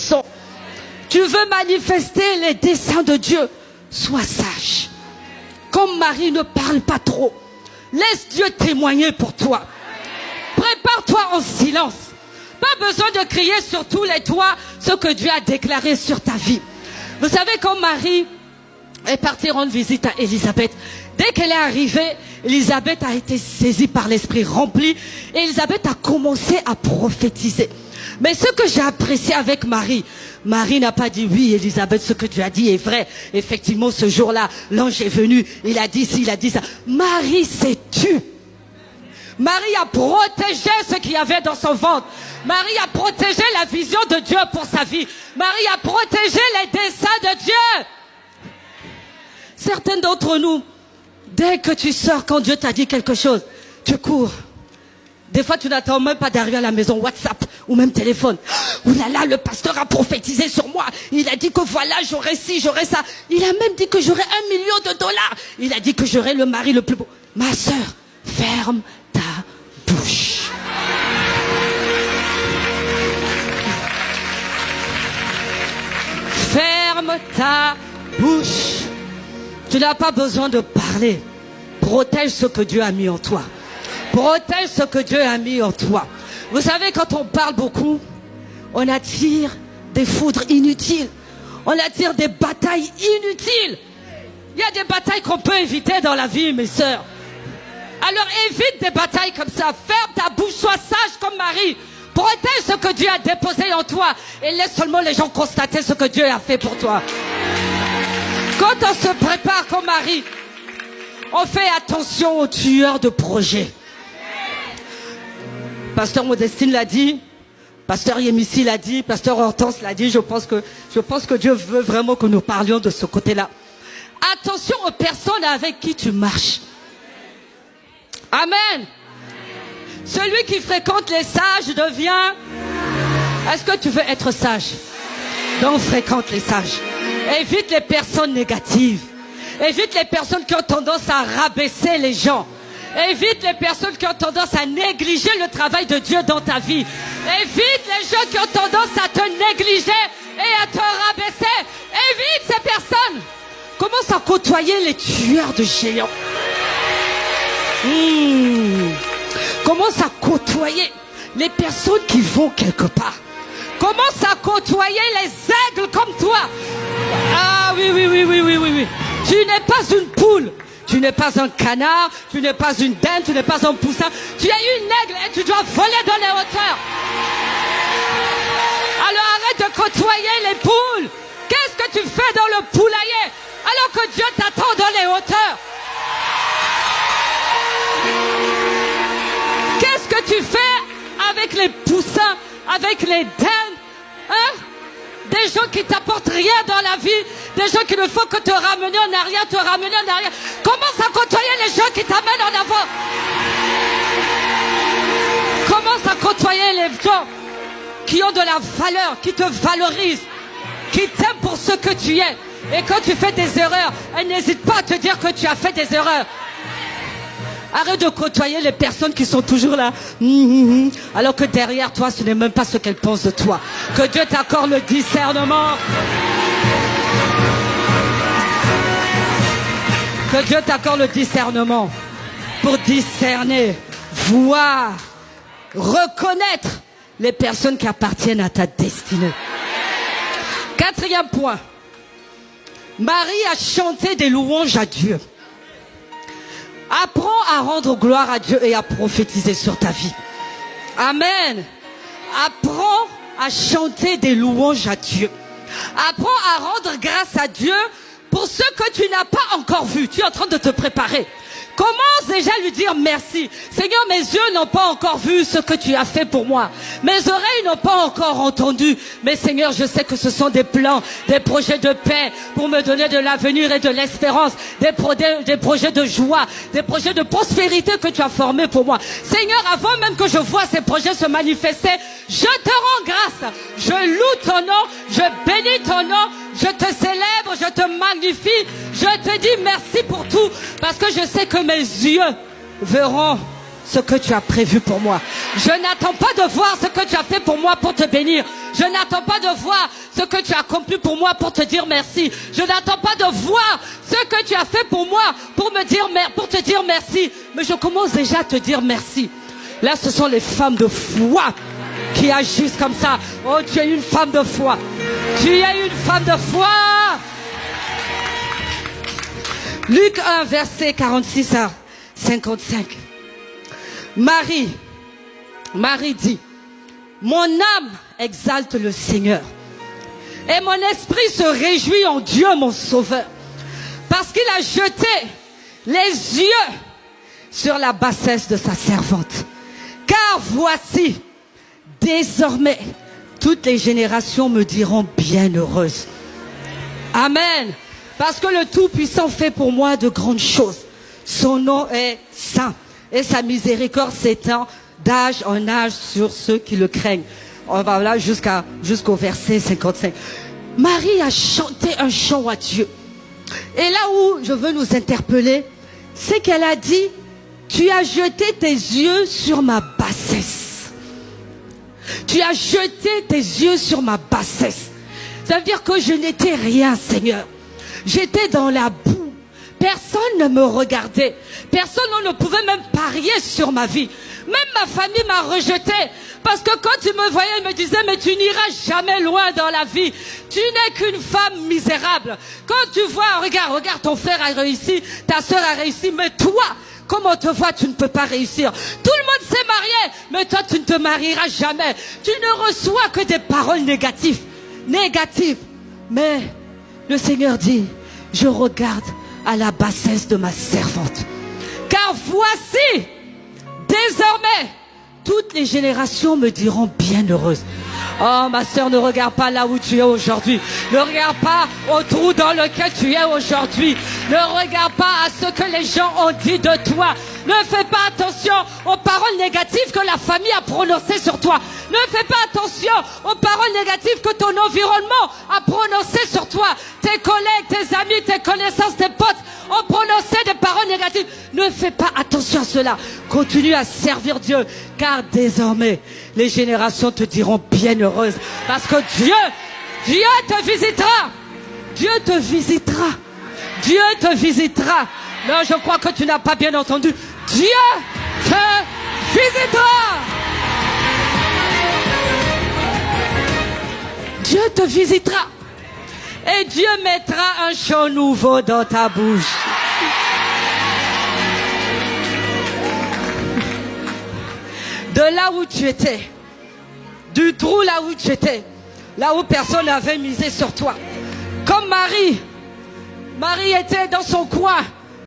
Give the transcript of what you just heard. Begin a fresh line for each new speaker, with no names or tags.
maison. Tu veux manifester les desseins de Dieu. Sois sage. Comme Marie, ne parle pas trop. Laisse Dieu témoigner pour toi. Prépare-toi en silence. Pas besoin de crier sur tous les toits ce que Dieu a déclaré sur ta vie. Vous savez, quand Marie est partie rendre visite à Élisabeth, dès qu'elle est arrivée, Élisabeth a été saisie par l'esprit rempli et Élisabeth a commencé à prophétiser. Mais ce que j'ai apprécié avec Marie, Marie n'a pas dit oui Élisabeth, ce que tu as dit est vrai. Effectivement, ce jour-là, l'ange est venu, il a dit ci, il a dit ça. Marie s'est tue. Marie a protégé ce qu'il y avait dans son ventre. Marie a protégé la vision de Dieu pour sa vie. Marie a protégé les desseins de Dieu. Certains d'entre nous, dès que tu sors, quand Dieu t'a dit quelque chose, tu cours. Des fois, tu n'attends même pas d'arriver à la maison, WhatsApp ou même téléphone. Ouh là là, le pasteur a prophétisé sur moi. Il a dit que voilà, j'aurai ci, j'aurai ça. Il a même dit que j'aurai $1 million. Il a dit que j'aurai le mari le plus beau. Ma sœur, ferme ta bouche. Ferme ta bouche. Tu n'as pas besoin de parler. Protège ce que Dieu a mis en toi. Protège ce que Dieu a mis en toi. Vous savez, quand on parle beaucoup, on attire des foudres inutiles. On attire des batailles inutiles. Il y a des batailles qu'on peut éviter dans la vie, mes sœurs. Alors évite des batailles comme ça. Ferme ta bouche, sois sage comme Marie. Protège ce que Dieu a déposé en toi. Et laisse seulement les gens constater ce que Dieu a fait pour toi. Quand on se prépare comme Marie, on fait attention aux tueurs de projets. Pasteur Modestine l'a dit, Pasteur Yémissi l'a dit, Pasteur Hortense l'a dit. Je pense que Dieu veut vraiment que nous parlions de ce côté-là. Attention aux personnes avec qui tu marches. Amen. Celui qui fréquente les sages devient... Est-ce que tu veux être sage? Donc fréquente les sages. Évite les personnes négatives. Évite les personnes qui ont tendance à rabaisser les gens. Évite les personnes qui ont tendance à négliger le travail de Dieu dans ta vie. Évite les gens qui ont tendance à te négliger et à te rabaisser. Évite ces personnes. Commence à côtoyer les tueurs de géants. Commence à côtoyer les personnes qui vont quelque part. Commence à côtoyer les aigles comme toi. Ah oui. Tu n'es pas une poule. Tu n'es pas un canard, tu n'es pas une dinde, tu n'es pas un poussin. Tu es une aigle et tu dois voler dans les hauteurs. Alors arrête de côtoyer les poules. Qu'est-ce que tu fais dans le poulailler alors que Dieu t'attend dans les hauteurs? Qu'est-ce que tu fais avec les poussins, avec les dindes, hein? Des gens qui t'apportent rien dans la vie, des gens qui ne font que te ramener en arrière, Commence à côtoyer les gens qui t'amènent en avant. Commence à côtoyer les gens qui ont de la valeur, qui te valorisent, qui t'aiment pour ce que tu es. Et quand tu fais des erreurs, n'hésite pas à te dire que tu as fait des erreurs. Arrête de côtoyer les personnes qui sont toujours là, alors que derrière toi, ce n'est même pas ce qu'elles pensent de toi. Que Dieu t'accorde le discernement. Que Dieu t'accorde le discernement pour discerner, voir, reconnaître les personnes qui appartiennent à ta destinée. 4e point. Marie a chanté des louanges à Dieu. Apprends à rendre gloire à Dieu et à prophétiser sur ta vie. Amen. Apprends à chanter des louanges à Dieu. Apprends à rendre grâce à Dieu pour ce que tu n'as pas encore vu. Tu es en train de te préparer. Commence déjà à lui dire merci. Seigneur, mes yeux n'ont pas encore vu ce que tu as fait pour moi. Mes oreilles n'ont pas encore entendu. Mais Seigneur, je sais que ce sont des plans, des projets de paix pour me donner de l'avenir et de l'espérance. Des projets de joie, des projets de prospérité que tu as formés pour moi. Seigneur, avant même que je vois ces projets se manifester, je te rends grâce. Je loue ton nom, je bénis ton nom, je te célèbre, je te magnifie. Je te dis merci pour tout parce que je sais que mes yeux verront ce que tu as prévu pour moi. Je n'attends pas de voir ce que tu as fait pour moi pour te bénir. Je n'attends pas de voir ce que tu as accompli pour moi pour te dire merci. Je n'attends pas de voir ce que tu as fait pour moi pour te dire merci. Mais je commence déjà à te dire merci. Là, ce sont les femmes de foi qui agissent comme ça. Oh, tu es une femme de foi. Tu es une femme de foi. Luc 1, verset 46 à 55. Marie dit, mon âme exalte le Seigneur et mon esprit se réjouit en Dieu mon Sauveur, parce qu'il a jeté les yeux sur la bassesse de sa servante. Car voici, désormais, toutes les générations me diront bienheureuse. Amen. Parce que le Tout-Puissant fait pour moi de grandes choses. Son nom est saint et sa miséricorde s'étend d'âge en âge sur ceux qui le craignent. On va là jusqu'au verset 55. Marie a chanté un chant à Dieu. Et là où je veux nous interpeller, c'est qu'elle a dit, tu as jeté tes yeux sur ma bassesse. Tu as jeté tes yeux sur ma bassesse. Ça veut dire que je n'étais rien, Seigneur. J'étais dans la boue. Personne ne me regardait. Personne ne pouvait même parier sur ma vie. Même ma famille m'a rejeté. Parce que quand tu me voyais, ils me disaient, mais tu n'iras jamais loin dans la vie. Tu n'es qu'une femme misérable. Quand tu vois, regarde, ton frère a réussi, ta soeur a réussi, mais toi, comment te vois, tu ne peux pas réussir. Tout le monde s'est marié, mais toi, tu ne te marieras jamais. Tu ne reçois que des paroles négatives. Mais le Seigneur dit, je regarde à la bassesse de ma servante. Car voici, désormais, toutes les générations me diront bienheureuse. Oh, ma sœur, ne regarde pas là où tu es aujourd'hui. Ne regarde pas au trou dans lequel tu es aujourd'hui. Ne regarde pas à ce que les gens ont dit de toi. Ne fais pas attention aux paroles négatives que la famille a prononcées sur toi. Ne fais pas attention aux paroles négatives que ton environnement a prononcées sur toi. Tes collègues, tes amis, tes connaissances, tes potes ont prononcé des paroles négatives. Ne fais pas attention à cela. Continue à servir Dieu, car désormais, les générations te diront bienheureuse. Parce que Dieu te visitera. Dieu te visitera. Dieu te visitera. Non, je crois que tu n'as pas bien entendu. Dieu te visitera. Dieu te visitera. Et Dieu mettra un chant nouveau dans ta bouche. De là où tu étais, du trou là où tu étais, là où personne n'avait misé sur toi. Comme Marie était dans son coin.